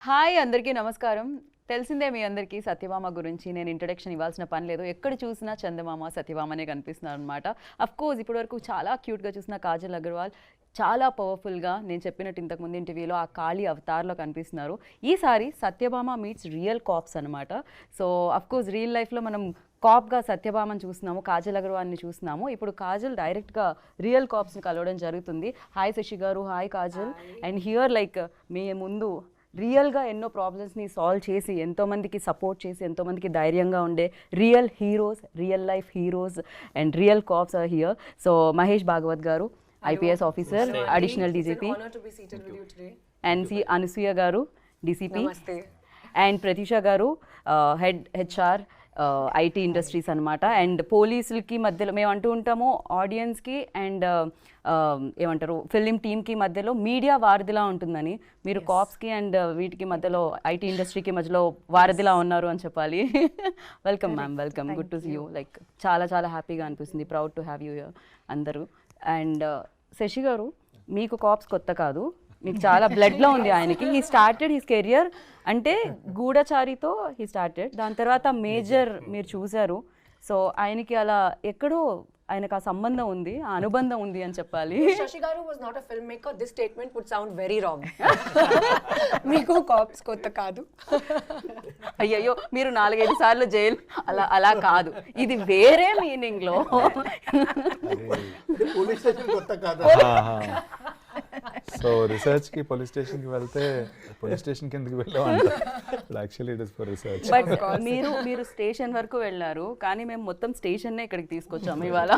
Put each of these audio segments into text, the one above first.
Hi అందరికీ నమస్కారం. తెలిసిందే మీ అందరికీ సత్యభామ గురించి నేను ఇంట్రడక్షన్ ఇవ్వాల్సిన పని లేదు. ఎక్కడ చూసినా చందమామ సత్యభామనే కనిపిస్తున్నారు అనమాట. అఫ్ కోర్స్ ఇప్పటివరకు చాలా క్యూట్గా చూసిన కాజల్ అగర్వాల్ చాలా పవర్ఫుల్గా నేను చెప్పినట్టు ఇంతకుముందు ఇంటర్వ్యూలో ఆ కాళీ అవతార్లో కనిపిస్తున్నారు. ఈసారి సత్యభామ మీట్స్ రియల్ కాప్స్ అనమాట. సో అఫ్ కోర్స్ రియల్ లైఫ్లో మనం కాప్గా సత్యభామని చూస్తున్నాము, కాజల్ అగర్వాల్ని చూస్తున్నాము. ఇప్పుడు కాజల్ డైరెక్ట్గా రియల్ కాప్స్ని కలవడం జరుగుతుంది. Hi Shashi garu, hi Kajal. And here like మీ ముందు రియల్గా ఎన్నో ప్రాబ్లమ్స్ని సాల్వ్ చేసి ఎంతోమందికి సపోర్ట్ చేసి ఎంతోమందికి ధైర్యంగా ఉండే real heroes, real life heroes and real cops are here. So Mahesh Bhagwat garu, IPS officer, additional DGP, and C Anasuya garu, DCP, and Pratisha garu, head HR IT industries అనమాట. అండ్ పోలీసులకి మధ్యలో మేము అంటూ ఉంటాము ఆడియన్స్కి అండ్ ఏమంటారు ఫిలిం టీమ్కి మధ్యలో మీడియా వారధిలా ఉంటుందని, మీరు కాప్స్కి అండ్ వీటికి మధ్యలో ఐటీ ఇండస్ట్రీకి మధ్యలో వారధిలా ఉన్నారు అని చెప్పాలి. Welcome ma'am, welcome, good to see you. Like చాలా చాలా హ్యాపీగా అనిపిస్తుంది, ప్రౌడ్ టు హ్యావ్ యూ అందరూ. అండ్ శశి గారు, మీకు కాప్స్ కొత్త కాదు, మీకు చాలా బ్లడ్లో ఉంది ఆయనకి. హీ స్టార్టెడ్ హిస్ కెరియర్ అంటే గూఢచారితో హీ స్టార్టెడ్, దాని తర్వాత మేజర్ మీరు చూశారు. సో ఆయనకి అలా ఎక్కడో ఆయనకు ఆ సంబంధం ఉంది, ఆ అనుబంధం ఉంది అని చెప్పాలి. Shashi Garu was not a filmmaker. This statement would sound very wrong. మీకు కాప్స్ కొత్త కాదు. అయ్యయ్యో, మీరు 4-5 సార్లు జైలు అలా అలా కాదు, ఇది వేరే మీనింగ్ లో. పోలీస్ స్టేషన్ కొత్త కాదు. సో రీసెర్చ్ కి పోలీస్ స్టేషన్ కి వెళ్తే పోలీస్ స్టేషన్ కి ఎందుకు వెళ్ళామంట. Actually it is for research. But మీరు స్టేషన్ వరకు వెళ్ళారు, కానీ మేము మొత్తం స్టేషన్నే ఇక్కడికి తీసుకొచ్చాము ఇవాళ.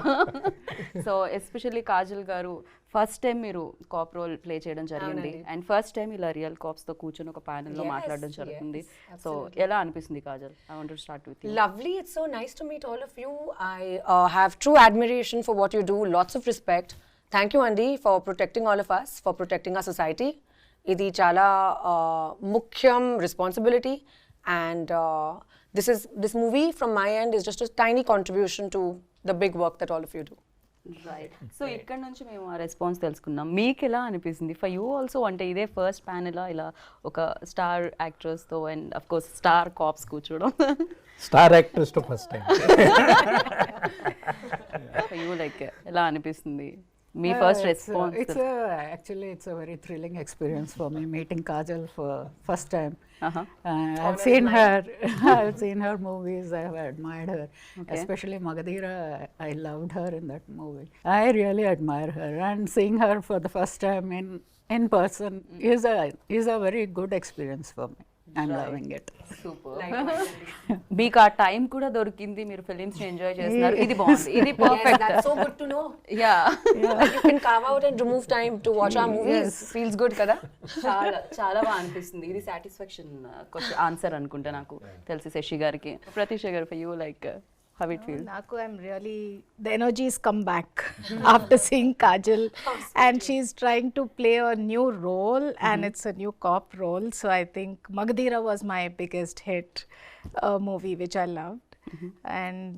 సో ఎస్పెషల్లీ కాజల్ గారు, ఫస్ట్ టైం మీరు కాప్ రోల్ ప్లే చేయడం జరిగింది అండ్ ఫస్ట్ టైం ఇలా రియల్ కాప్స్ తో కూర్చొని ఒక ప్యానెల్ లో మాట్లాడడం జరుగుతుంది. సో ఎలా అనిపిస్తుంది Kajal? I want to start with you. Lovely. It's so nice to meet all of you. I have true admiration for what you do. Lots of respect. Thank you, Andy, for protecting all of us, for protecting our society. Idi chala mukhyam responsibility, and this movie from my end is just a tiny contribution to the big work that all of you do. Right. So ఇక్కడ నుంచి మేము ఆ response తెలుసుకున్నాం. మీకు ఎలా అనిపిస్తుంది? For you also అంటే ఇదే ఫస్ట్ ప్యానెల్ ఇలా ఒక స్టార్ యాక్ట్రెస్తో and of course star cops కూర్చోవడం. స్టార్ యాక్ట్రెస్ తో first time. For you like ఎలా అనిపిస్తుంది మీ first response? Actually, it's a very thrilling experience for me meeting Kajal for first time. I've seen her movies. I have admired her, especially Magadhira. I loved her in that movie. I really admire her, and seeing her for the first time in person is a very good experience for me. I'm loving it. Super. మీకు ఆ time కూడా దొరికింది, మీరు films enjoy చేస్తున్నారు, ఇది బాగుంది, ఇది Yes, perfect. that's so good to know. Yeah, You can carve out and remove time to watch our movies. Feels good, kada? చాలా చాలా బాగా అనిపిస్తుంది. ఇది సాటిస్ఫాక్షన్ క్వశ్చన్ ఆన్సర్ అనుకుంటా నాకు తెలిసి శశి గారికి. ప్రతీష గారు, for you like how it feels? Naku, I'm really, the energies come back after seeing Kajal, and she's trying to play a new role, and it's a new cop role. So I think Magadhira was my biggest hit movie, which I loved, and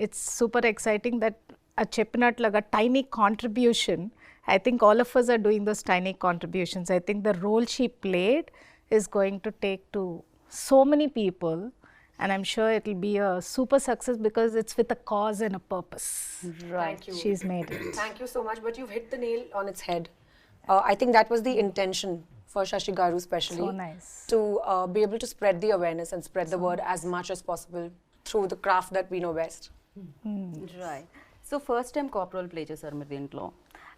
it's super exciting that a cheppinatlaga tiny contribution. I think all of us are doing those tiny contributions. I think the role she played is going to take to so many people. And I'm sure it'll be a super success because it's with a cause and a purpose. Thank you. She's made it. Thank you so much. But you've hit the nail on its head. I think that was the intention for Shashi Garu especially. So nice. To be able to spread the awareness and spread the word as much as possible through the craft that we know best. Right. So first time cop role play చేశారు మీరు దీంట్లో.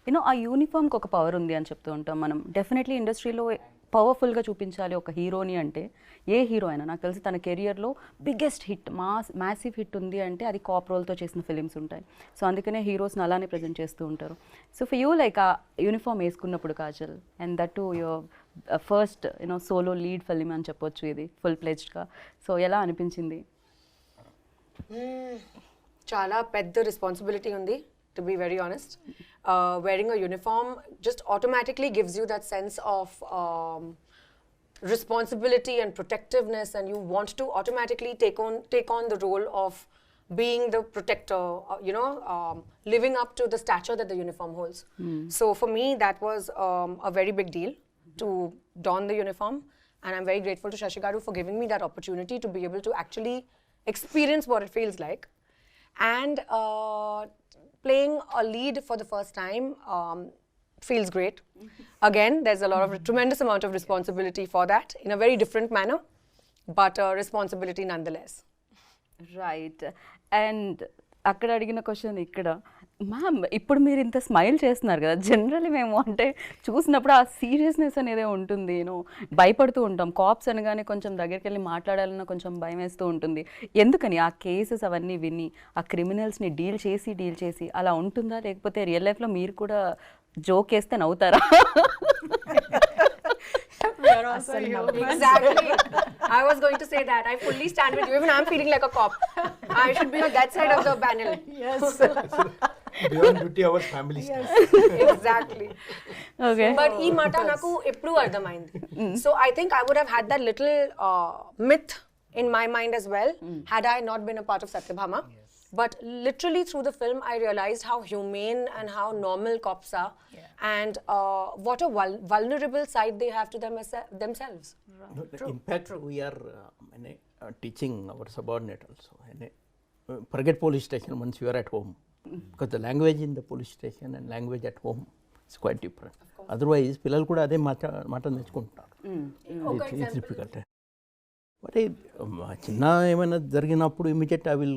You know ఆ యూనిఫామ్కి ఒక power ఉంది అని చెప్తూ ఉంటాం మనం. డెఫినెట్లీ ఇండస్ట్రీలో పవర్ఫుల్గా చూపించాలి ఒక హీరోని అంటే, ఏ హీరో అయినా నాకు తెలిసి తన కెరియర్లో బిగ్గెస్ట్ హిట్, మ్యాసివ్ హిట్ ఉంది అంటే అది కాప్ రోల్తో చేసిన ఫిలిమ్స్ ఉంటాయి. సో అందుకనే హీరోస్ని అలానే ప్రజెంట్ చేస్తూ ఉంటారు. సో ఫర్ యూ లైక్ ఆ యూనిఫామ్ వేసుకున్నప్పుడు Kajal, and that to your first solo lead film అని చెప్పొచ్చు ఇది ఫుల్ ప్లెజ్డ్గా. సో ఎలా అనిపించింది? Chala pedda responsibility undi, to be very honest. Wearing a uniform just automatically gives you that sense of responsibility and protectiveness, and you want to automatically take on the role of being the protector, living up to the stature that the uniform holds. So for me, that was a very big deal to don the uniform. and I'm very grateful to Shashi Garu for giving me that opportunity to be able to actually experience what it feels like. And playing a lead for the first time feels great. Again, there's a lot of tremendous amount of responsibility for that in a very different manner, but responsibility nonetheless. Right. And అక్కడ అడిగిన question ఇక్కడ, ma'am ఇప్పుడు మీరు ఇంత smile చేస్తున్నారు కదా, generally మేము అంటే చూసినప్పుడు ఆ సీరియస్నెస్ అనేది ఉంటుంది, యూనో భయపడుతూ ఉంటాం. కాప్స్ అనగానే కొంచెం దగ్గరికి వెళ్ళి మాట్లాడాలన్నా కొంచెం భయం వేస్తూ ఉంటుంది. ఎందుకని ఆ కేసెస్ అవన్నీ విని ఆ క్రిమినల్స్ని డీల్ చేసి అలా ఉంటుందా, లేకపోతే రియల్ లైఫ్లో మీరు కూడా జోక్ వేస్తే నవ్వుతారా? Exactly. I was going to say that. I fully stand with you. Even I'm feeling like a cop. I should be on that side of the panel. Yes. Beyond duty hours, family stuff. Exactly. Okay. But ee mata naku eppudu ardhamaindi. So I think I would have had that little myth in my mind as well had I not been a part of Satyabhama. But literally through the film, I realized how humane and how normal cops are, and what a vulnerable side they have to themselves. In fact, we are teaching our subordinate also. Forget police station once you are at home, because the language in the police station and language at home is quite different. Otherwise, పిల్లలు కూడా అదే మాట నేర్చుకుంటున్నారు. It's difficult. మరి చిన్న ఏమైనా జరిగినప్పుడు immediate I will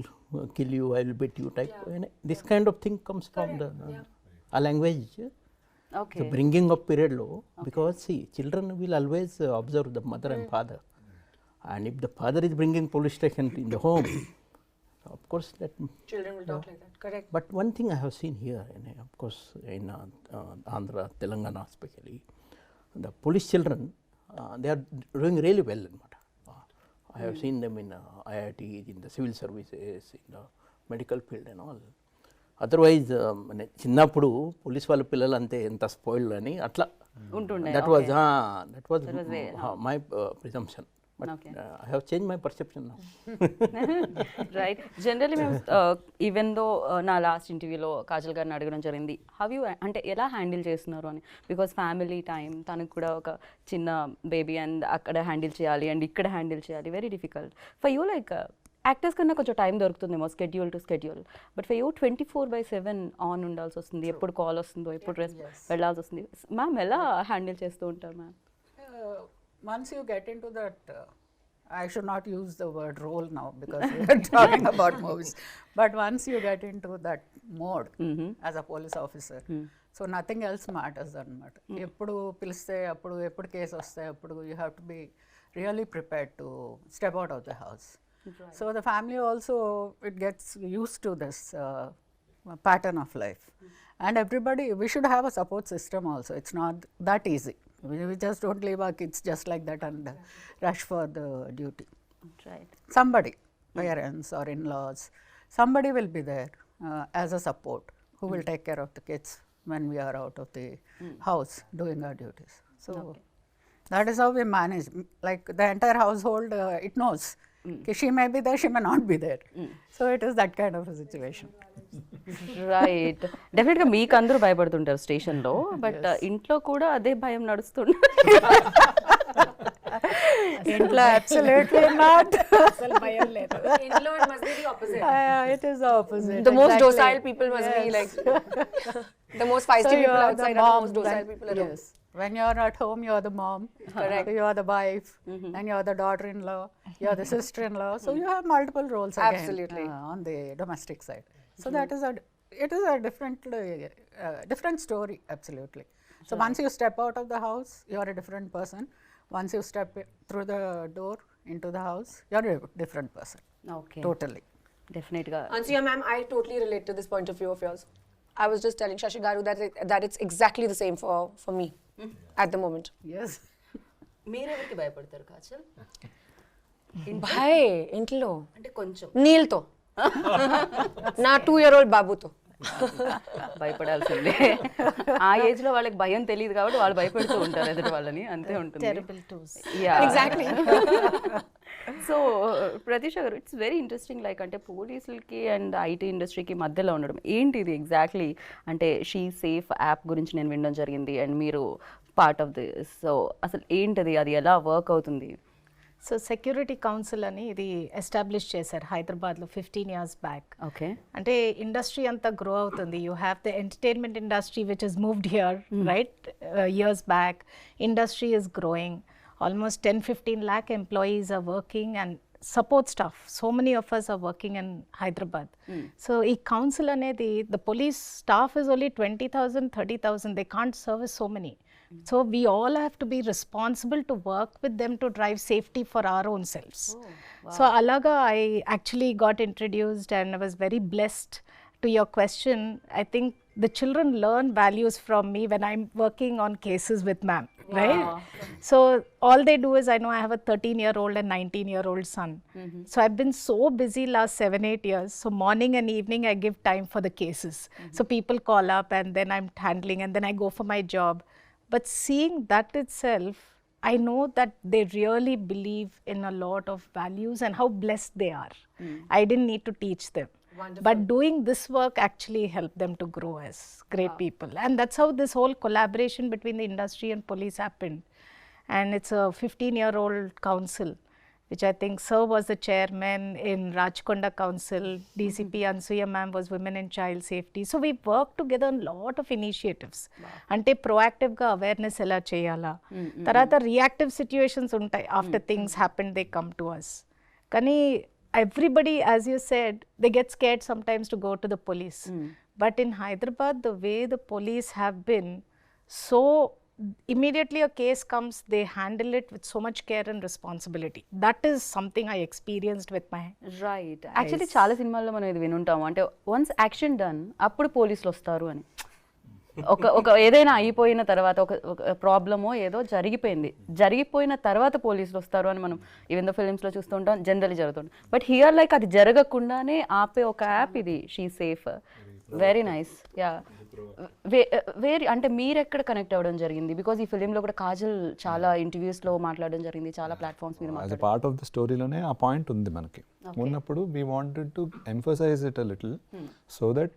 kill you, I will bet you type, this kind of thing comes from the uh language bringing up పీరియడ్లో. Because see children will always observe the mother and father, and if the father is bringing police station in the home, of course that Children will talk like that. Correct. But one thing I have seen here, of course in Andhra, Telangana especially, the police children, they are doing really well. I have seen them in IIT, in the civil services, in the medical field and all. Otherwise, చిన్నప్పుడు police వాళ్ళ పిల్లలు అంతే ఎంత spoiled అని అట్లా ఉంటుండే. that was my presumption. But I have changed my perception now. Right. Generally మేము even though నా లాస్ట్ ఇంటర్వ్యూలో కాజల్ గారిని అడగడం జరిగింది, హవ్ యూ అంటే ఎలా హ్యాండిల్ చేస్తున్నారు అని. బికాస్ ఫ్యామిలీ టైం, తనకు కూడా ఒక చిన్న బేబీ అండ్ అక్కడ హ్యాండిల్ చేయాలి అండ్ ఇక్కడ హ్యాండిల్ చేయాలి, very difficult for you. Like actors కన్నా కొంచెం టైం దొరుకుతుందేమో schedule to schedule, but for you 24/7 on ఉండాల్సి వస్తుంది. ఎప్పుడు కాల్ వస్తుందో, ఎప్పుడు వెళ్ళాల్సి వస్తుంది. మ్యామ్ ఎలా హ్యాండిల్ చేస్తూ ఉంటారు ma'am? Once you get into that, I should not use the word role now because we are talking about movies. But once you get into that mode as a police officer, so nothing else matters anamata. Eppudu piliste eppudu case vaste appudu you have to be really prepared to step out of the house. Right. So the family also, it gets used to this pattern of life. And everybody, we should have a support system also. It's not that easy. We just don't leave our kids just like that and rush for the duty. Right. Somebody, parents or in-laws, somebody will be there as a support who will take care of the kids when we are out of the house doing our duties. So that is how we manage. Like the entire household, it knows. She may be there, she may not be there. So it is that kind of a situation. Right. డెఫినెట్గా మీకు అందరూ భయపడుతుంటారు స్టేషన్లో, but ఇంట్లో కూడా అదే భయం నడుస్తుంది. ఇంట్లో absolutely not. అసలు భయం లేదు. Intlo, it must be the opposite. It is the opposite. The most exactly. docile people must be like the most feisty So you people are outside the are the mom, most docile people at home. yes. When you are at home, you are the mom. Correct. So you are the wife, and you are the daughter-in-law, you are the sister-in-law. So you have multiple roles again. Absolutely. On the domestic side. So that is it is a different story. Absolutely. So once you step out of the house, you are a different person. Once you step through the door into the house, you are a different person. Okay. Totally. డెఫినెట్గా. Ansuya ma'am, I totally relate to this point of view of yours. I was just telling Shashi Garu that it's exactly the same for me at the moment. Yes. మీరెవరికి భయపడతారు Kajal? Bhai, intlo. అంటే కొంచెం Neelto. నా 2-year-old బాబుతో. భయపడాల్సిందే. ఆ age లో వాళ్ళకి భయం తెలియదు కాబట్టి వాళ్ళు భయపడుతూ ఉంటారు ఎదుటి వాళ్ళని, అంతే ఉంటుంది. Terrible twos. Exactly. So Pratheesha గారు, ఇట్స్ వెరీ ఇంట్రెస్టింగ్. లైక్ అంటే పోలీసులకి అండ్ ఐటీ ఇండస్ట్రీకి మధ్యలో ఉండడం ఏంటి ఇది ఎగ్జాక్ట్లీ? అంటే షీ సేఫ్ యాప్ గురించి నేను వినడం జరిగింది, అండ్ మీరు పార్ట్ ఆఫ్ దిస్. సో అసలు ఏంటది, అది ఎలా వర్క్ అవుతుంది? సో సెక్యూరిటీ కౌన్సిల్ అని ఇది ఎస్టాబ్లిష్ చేశారు హైదరాబాద్లో 15 years బ్యాక్. ఓకే. అంటే ఇండస్ట్రీ అంతా గ్రో అవుతుంది. You have the entertainment industry which is moved here right years back. Industry is growing. Almost 10-15 lakh employees are working and support staff. So many of us are working in Hyderabad. So ఈ council అనేది the police staff is only 20,000, 30,000. They can't service so many. So we all have to be responsible to work with them to drive safety for our own selves. So alaga I actually got introduced and I was very blessed. To your question, I think the children learn values from me when I'm working on cases with ma'am, right? So all they do is, I know I have a 13-year-old and 19-year-old son. So I've been so busy last 7-8 years. So morning and evening I give time for the cases. So people call up and then I'm handling and then I go for my job. But seeing that itself, I know that they really believe in a lot of values and how blessed they are. I didn't need to teach them. Wonderful. But doing this work actually helped them to grow as great people. And that's how this whole collaboration between the industry and police happened. And it's a 15-year-old council, which I think Sir was the chairman in Rajkonda Council. DCP Ansuya ma'am was Women in Child Safety. So we worked together on a lot of initiatives. Ante proactive ga awareness ela cheyala. Tarata reactive situations untai. After things happen, they come to us. Kani everybody, as you said, they get scared sometimes to go to the police. But in Hyderabad, the way the police have been, so immediately a case comes, they handle it with so much care and responsibility. That is something I experienced with my right. Actually చాలా సినిమాల్లో మనం ఇది వినుంటాము, అంటే once action done అప్పుడు పోలీసులు వస్తారు అని. ఒక ఏదైనా అయిపోయిన తర్వాత ఒక ప్రాబ్లమో ఏదో జరిగిపోయిన తర్వాత పోలీసులు వస్తారు అని మనం ఈవెన్ ద ఫిలిమ్స్లో చూస్తూ ఉంటాం, జనరల్లీ జరుగుతుంది. బట్ హియర్ లైక్ అది జరగకుండానే ఆపే ఒక యాప్ ఇది she safe. Very nice. Yeah. అంటే మీరు ఎక్కడ కనెక్ట్ అవ్వడం జరిగింది? బికాజ్ ఈ ఫిలింలో కూడా కాజల్ చాలా ఇంటర్వ్యూస్లో మాట్లాడడం జరిగింది, చాలా ప్లాట్ఫామ్స్ మీద as a part of the స్టోరీలోనే ఆ పాయింట్ ఉంది మనకి. ఉన్నప్పుడు we wanted to emphasize it a little so that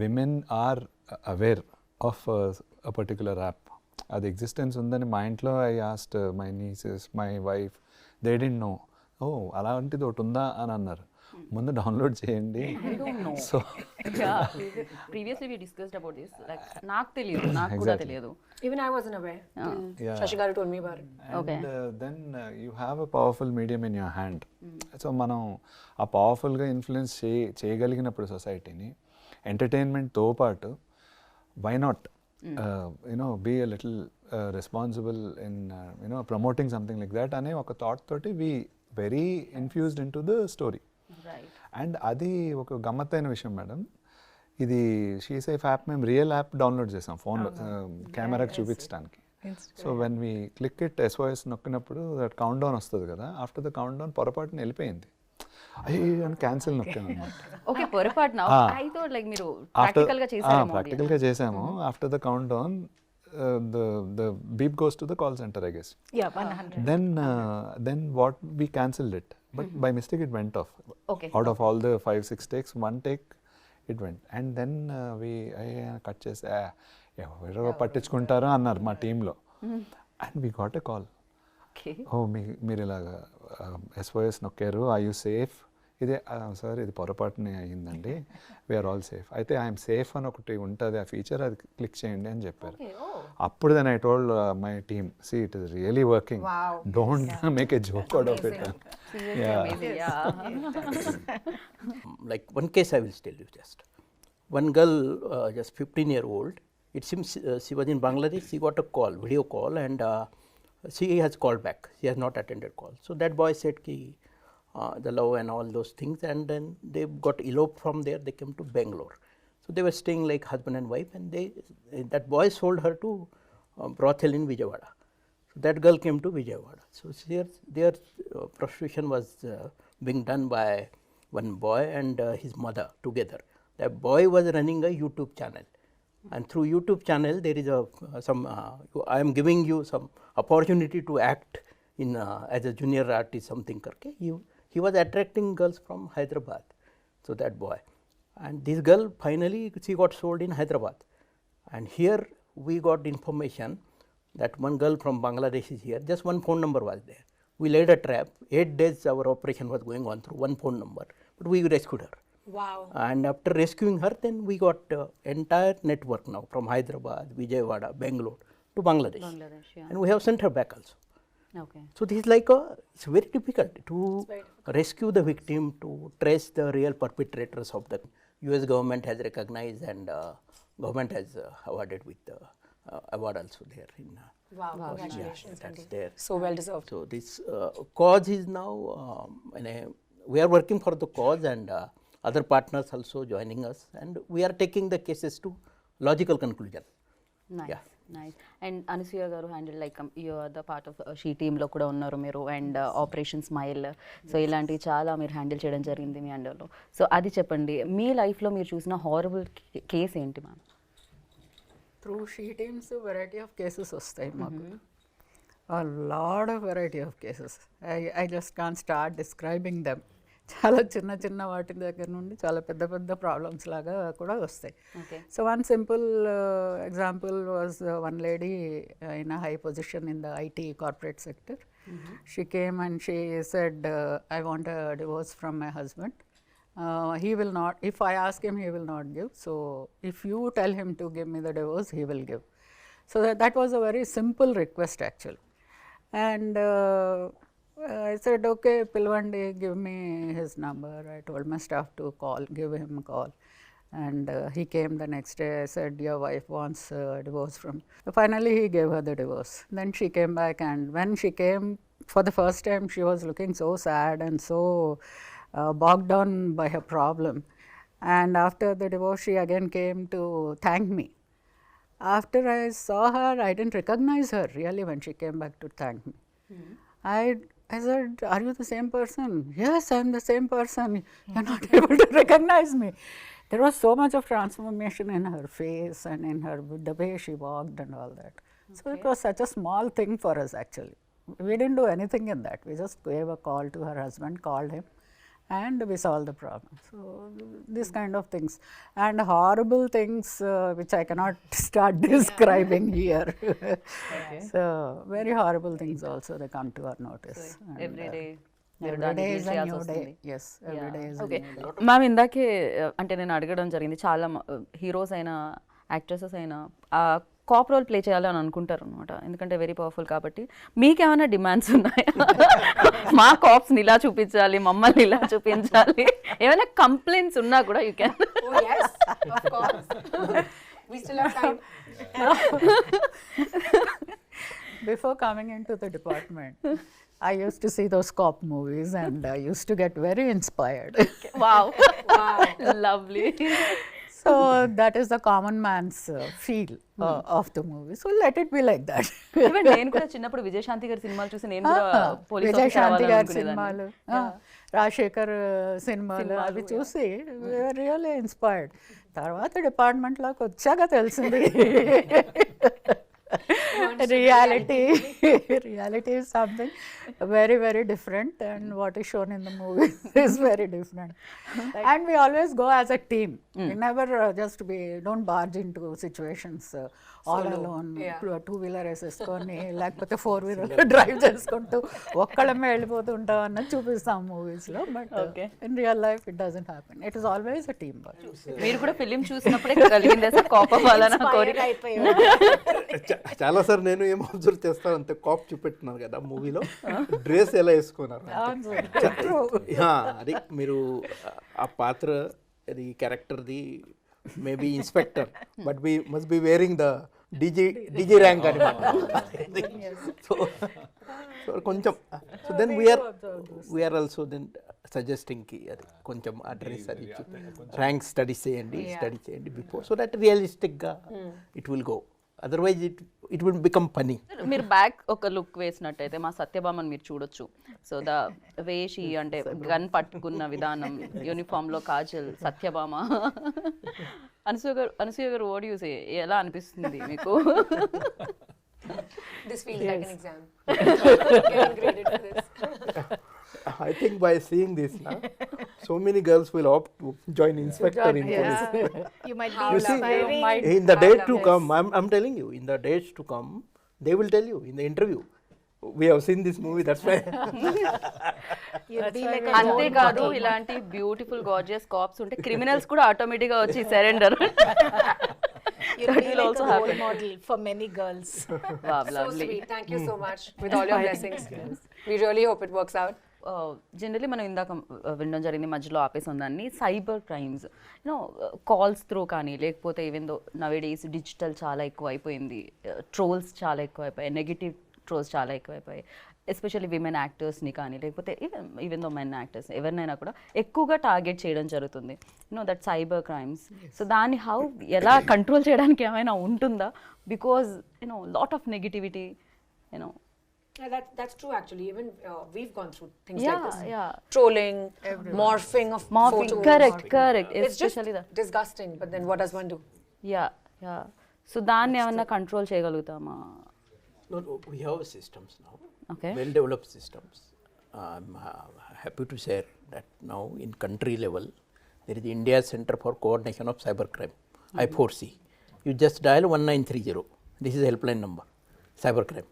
women are aware of a particular app. అది ఎగ్జిస్టెన్స్ ఉందని మా ఇంట్లో I asked my nieces, my wife, they didn't know. Oh అలాంటిది ఒకటి ఉందా అని అన్నారు. ముందు డౌన్లోడ్ చేయండి. So previously we discussed about this. Like నాకు తెలియదు, నాకు కూడా తెలియదు. Even I wasn't aware. Shashi Garu told me about it. And then you have a powerful medium in your hand. So మనం ఆ పవర్ఫుల్గా ఇన్ఫ్లుయెన్స్ చేయగలిగినప్పుడు సొసైటీని, ఎంటర్టైన్మెంట్తో పాటు why not be a little responsible in promoting something like that అనే ఒక thought తోటి we very infused into the story. And అది ఒక గమ్మత్తైన విషయం మేడం. ఇది షీ సేఫ్ యాప్ మేము రియల్ యాప్ డౌన్లోడ్ చేసాం ఫోన్లో కెమెరాకి చూపించడానికి. So when we click it SOS నొక్కినప్పుడు దట్ కౌంట్ డౌన్ వస్తుంది కదా, ఆఫ్టర్ ద కౌంట్ డౌన్ పొరపాటున వెళ్ళిపోయింది. అయ్యో క్యాన్సిల్ నొక్కాను అనమాట. ఓకే, పొరపాటున. ఐ థాట్ లైక్ మీరు ప్రాక్టికల్గా చేశారు. ప్రాక్టికల్గా చేసాము. After the count down the beep goes to the call center, I guess. Yeah, 100. Then what, we cancelled it, but by mistake it went off. Okay. Out of all the 5-6 takes, one take it went, and then we cut చేసి ఎవరో పట్టించుకుంటారో అన్నారు మా టీంలో. And we got a call. Okay. ఓ మీరు ఇలాగా SOS నొక్కారు, are you safe? ఇదే sir ఇది పొరపాటునే అయ్యిందండి, వీఆర్ ఆల్ సేఫ్. అయితే ఐఎమ్ సేఫ్ అని ఒకటి ఉంటుంది ఆ ఫీచర్, అది క్లిక్ చేయండి అని చెప్పారు. అప్పుడు then I told my team, see it is really working, don't make a joke out of it. Like one case I will tell you just. One girl, just 15-year-old, it seems she was in Bangladesh, she got a call, video call, and she has called back. She has not attended call. So that boy said ki the love and all those things, and then they got eloped from there, they came to Bangalore. So they were staying like husband and wife, and that boy sold her to brothel in Vijayawada. So that girl came to Vijayawada. So their prostitution was being done by one boy and his mother together. That boy was running a YouTube channel, and through YouTube channel there is I am giving you some opportunity to act in as a junior artist something karke. He was attracting girls from Hyderabad. So that boy, and this girl finally she got sold in Hyderabad, and here we got information that one girl from Bangladesh is here, just one phone number was there. We laid a trap. 8 days our operation was going on through one phone number, but we rescued her. Wow. And after rescuing her, then we got entire network now from Hyderabad, Vijayawada, Bangalore to Bangladesh. Bangladesh, yeah. And we have sent her back also. Okay. So this is like it's very difficult to rescue the victim, to trace the real perpetrators of the US government has recognized, and government has awarded with the award also there in Wow. Congratulations. that's Andy. there. So well deserved. So this cause is now we are working for the cause, and other partners also joining us, and we are taking the cases to logical conclusion. Nice Yeah. Nice and Anasuya garu handle like you are the part of she టీంలో కూడా ఉన్నారు మీరు, and operation smile, so ఇలాంటివి చాలా మీరు handle చేయడం జరిగింది మీ అండర్లో. So అది చెప్పండి, మీ లైఫ్లో మీరు చూసిన హారబుల్ కేస్ ఏంటి ma'am? Through she teams variety of cases వస్తాయి మాకు, a lot of variety of cases. I just can't start describing them. చాలా చిన్న చిన్న వాటి దగ్గర నుండి చాలా పెద్ద పెద్ద ప్రాబ్లమ్స్ లాగా కూడా వస్తాయి. Okay. So one simple example was one lady in a high position in the IT corporate sector. She came and she said, I want a divorce from my husband. He will not, if I ask him, he will not give. So if you tell him to give me the divorce, he will give. So that was a very simple request actually. And I said, okay, Pilvandi, give me his number. I told my staff to call, give him a call. And he came the next day. I said, your wife wants a divorce from. Finally, he gave her the divorce. Then she came back, and when she came for the first time, she was looking so sad and so bogged down by her problem. And after the divorce, she again came to thank me. After I saw her, I didn't recognize her really when she came back to thank me. I said, are you the same person? Yes, I'm the same person. You're not able to recognize me. There was so much of transformation in her face and in her, the way she walked and all that. So it was such a small thing for us actually. We didn't do anything in that. We just gave a call to her husband, called him, and we solved the problem. So this kind of things, and horrible things which I cannot start describing here. So very horrible things also, they come to our notice. And, every day every day is a new day. Yes, every day is a okay new day. Ma'am, ఇందాకే అంటే నేను అడగడం జరిగింది, చాలా heroes అయినా actresses అయినా cap role play చేయాలని అనుకుంటారు అనమాట, ఎందుకంటే వెరీ పవర్ఫుల్ కాబట్టి. మీకేమైనా డిమాండ్స్ ఉన్నాయా? మా కాప్స్ని ఇలా చూపించాలి, మమ్మల్ని ఇలా చూపించాలి, ఏమైనా కంప్లైంట్స్ ఉన్నా కూడా you can. Oh yes, of course. We still have time. Before coming into the department, I used to see those cop movies and I used to get very inspired. Wow, lovely. So that is the common man's feel of the movie. So let it be like that. Even నేను కూడా చిన్నప్పుడు విజయశాంతి గారి సినిమాలు చూసి నేను కూడా police Vijayashanti గారి సినిమాలు, రాజశేఖర్ సినిమాలు అవి చూసి రియల్లీ ఇన్స్పైర్డ్. తర్వాత డిపార్ట్మెంట్లోకి వచ్చాక తెలిసింది reality is something very, very different, and what is shown in the movie is very different. And we always go as a team. We never don't barge into situations all alone. Two-wheeler వేసేసుకొని లేకపోతే four-wheeler drive చేసుకుంటూ ఒక్కళ్ళమే వెళ్ళిపోతుంటాం అన్నది చూపిస్తాం మూవీస్లో. But in real life it doesn't happen. It is always a team work. మీరు కూడా film చూసినప్పుడే కలిగిందే sir cap అవ్వాలని కోరిక? చాలా సార్ నేను ఏం అబ్జర్వ్ చేస్తాను అంటే, కాప్ చూపెట్టినారు కదా మూవీలో, డ్రెస్ ఎలా వేసుకున్నారు అది మీరు ఆ పాత్ర అది క్యారెక్టర్ది maybe inspector, but we must be wearing the DG rank అని. సో కొంచెం so then we are also then suggesting కి అది కొంచెం ఆ డ్రెస్ అది ర్యాంక్ స్టడీ చేయండి బిఫోర్, సో దట్ రియలిస్టిక్గా it will go. Otherwise it will become funny. మీరు బ్యాక్ ఒక లుక్ వేసినట్టయితే మా సత్యభామని మీరు చూడొచ్చు. సో ద వేషి అంటే గన్ పట్టుకున్న విధానం, యూనిఫామ్లో కాజల్, సత్యభామ. అనసూయ గారు ఓడి యూస్ ఎలా అనిపిస్తుంది మీకు? This feels like an exam. Getting graded for this. I think by seeing this now, so many girls will opt to join inspector in police. You might You be see, inspiring. in the days to come, I'm telling you, in the days to come, They will tell you in the interview. We have seen this movie, that's why. అంతేకాదు ఇలాంటి beautiful gorgeous caps ఉంటే criminals కూడా automatic గా వచ్చి surrender. You'll be like a role model for many girls. Wow, So lovely. sweet. Thank you so much with all your blessings. We really hope it works out. Generally మనం ఇందాక వినడం జరిగింది, మధ్యలో ఆపేసాం దాన్ని, cyber crimes you know calls through కానీ లేకపోతే even though nowadays digital చాలా ఎక్కువ అయిపోయింది, ట్రోల్స్ చాలా ఎక్కువ అయిపోయాయి, నెగిటివ్ ట్రోల్స్ చాలా ఎక్కువ అయిపోయాయి, ఎస్పెషల్లీ విమెన్ యాక్టర్స్ని కానీ లేకపోతే ఈవెన్ దో మెన్ యాక్టర్స్ ఎవరినైనా కూడా ఎక్కువగా టార్గెట్ చేయడం జరుగుతుంది, you know that cyber crimes. So దాన్ని ఎలా కంట్రోల్ చేయడానికి ఏమైనా ఉంటుందా? Because you know lot of negativity you know. Yeah, that's true actually. Even we've gone through things like Yeah, this. yeah. Trolling, morphing of photos. Correct. It's just Especially the disgusting, but then what does one do? Yeah. So దాన్ని ఏమన్నా control చేయగలుగుతామా? No, we have systems now. Okay. Well developed systems. I'm happy to share that now in country level, there is India Center for Coordination of Cybercrime, I4C. You just dial 1930. This is a helpline number, cybercrime.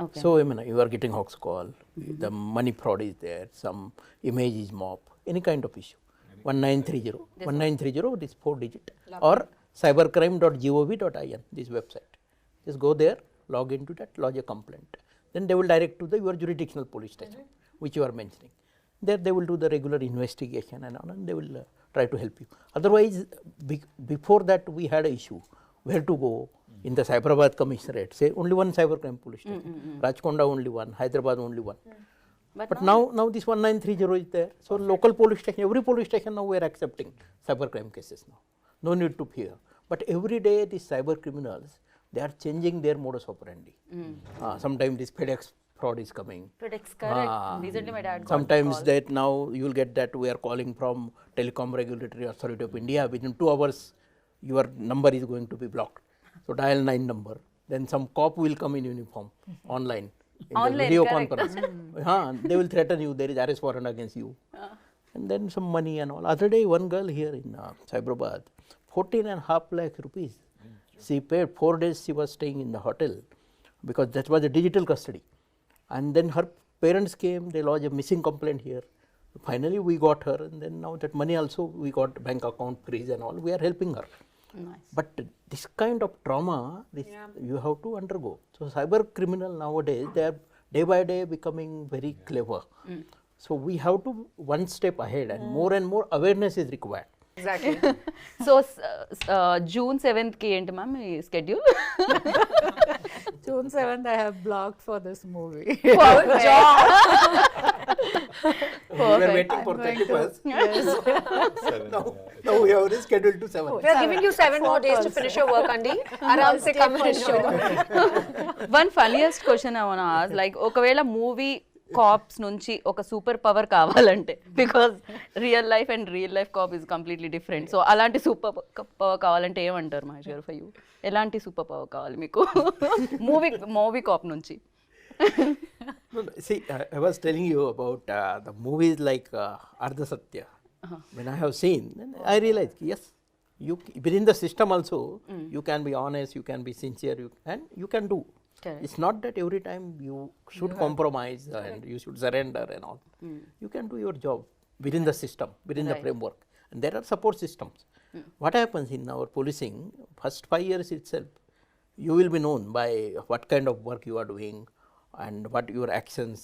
Okay. So, I mean, you are getting hoax call, the money fraud is there, some image is mob, any kind of issue. 1930, this 4-digit, or cybercrime.gov.in, this website. Just go there, log into that, lodge a complaint. Then they will direct to your jurisdictional police station, which you are mentioning. There they will do the regular investigation and all, and they will try to help you. Otherwise, before that we had an issue, where to go. In the Cyberabad Commissionerate, say only one cybercrime police station, Rajkonda only one, Hyderabad only one. But now this 1930 is there. So local police station, every police station now we are accepting cybercrime cases now. No need to fear. But every day these cyber criminals, they are changing their modus operandi. Sometimes this FedEx fraud is coming. FedEx, correct. Recently my dad got Sometimes call. that now you will get that we are calling from Telecom Regulatory Authority of India. Within 2 hours, your number is going to be blocked. So dial 9 number. Then some cop will come in uniform online. In the video conference. They will threaten you. There is arrest warrant against you. And then some money and all. Other day, one girl here in Cyberabad, 14.5 lakh rupees. She paid 4 days. She was staying in the hotel because that was a digital custody. And then her parents came. They lodged a missing complaint here. Finally, we got her, and then now that money also we got bank account freeze and all. We are helping her. Nice. But this kind of trauma, you have to undergo. So cyber criminal nowadays, they are day by day becoming very clever. So we have to one step ahead, and more awareness is required. Exactly. So June 7th కి ఏంటి ma'am me schedule? June 7th, I have blocked for this movie. We were waiting for 31st. Now we have rescheduled to 7th. We are giving you 7 more days to finish your work, Andy. Aram se come and show. One funniest question ఏమన్నా like ఒకవేళ movie cops నుంచి ఒక super power కావాలంటే, because real life and real life cop is completely different. So అలాంటి super power కావాలంటే ఏమంటారు Mahesh garu? For you ఎలాంటి super power కావాలి మీకు మూవీ కాప్ నుంచి? No, see, I was telling you about the movies like Ardha Satya. When I have seen, then I realized, yes, you within the system also, you can be honest, you can be sincere, and you can do. Correct. It's not that every time you should compromise and you should surrender and all. You can do your job within the system, within the framework. And there are support systems. What happens in our policing, first 5 years itself, you will be known by what kind of work you are doing and what your actions,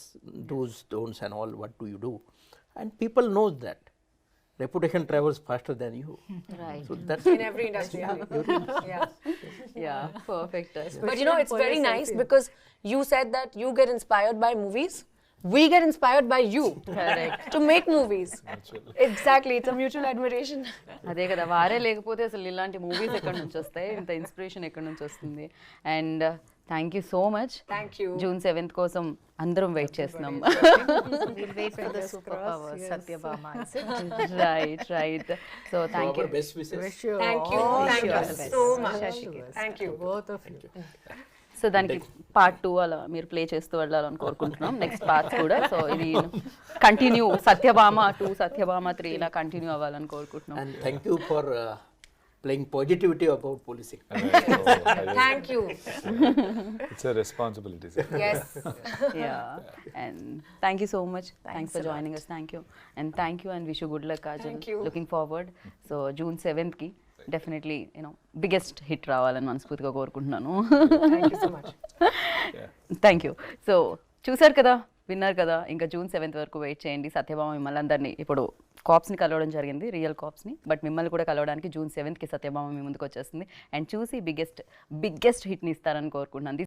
do's, don'ts and all, what do you do. And people knows that. Reputation travels faster than you. Right. So that's In every industry. Yeah. Yeah, perfect. But you know, it's very nice because you said that you get inspired by movies. We get inspired by you. Correct. To make movies. Exactly. It's a mutual admiration. అదే కదా, వారే లేకపోతే అసలు ఇలాంటి movies ఎక్కడి నుంచి వస్తాయి, ఇంత ఇన్స్పిరేషన్ ఎక్కడి నుంచి వస్తుంది. And thank you so much. Thank you. June 7th కోసం అందరం వెయిట్ చేస్తున్నాం. We'll wait for the superpower, Satyabama. Right. So thank you. our best wishes. Wish you Thank you. all Thank the you best. so much. Thank you. Both of you. So దానికి part 2 అలా మీరు play చేస్తూ వెళ్ళాలని కోరుకుంటున్నాం, next parts కూడా. So ఇది continue, Satyabhama 2, Satyabhama 3 ఇలా continue అవ్వాలని కోరుకుంటున్నాం. And thank you for playing positivity about policing. Thank you. It's a responsibility, sir. Yes. Yeah, and thank you so much. Thanks for joining us. Thank you, and wish you good luck, Kajal. Thank you. Looking forward. So June 7th ki definitely biggest hit రావాలని మనస్ఫూర్తిగా కోరుకుంటున్నాను. Thank you so much. Thank you. So చూసారు కదా, విన్నారు కదా, ఇంకా June 7th వరకు wait చేయండి. సత్యభామ మిమ్మల్ని అందరినీ ఇప్పుడు కాప్స్ని కలవడం జరిగింది, రియల్ కాప్స్ని, బట్ మిమ్మల్ని కూడా కలవడానికి June 7th సత్యభామ మీ ముందుకు వచ్చేస్తుంది అండ్ చూసి బిగ్గెస్ట్ హిట్ని ఇస్తారని కోరుకుంటున్నాను.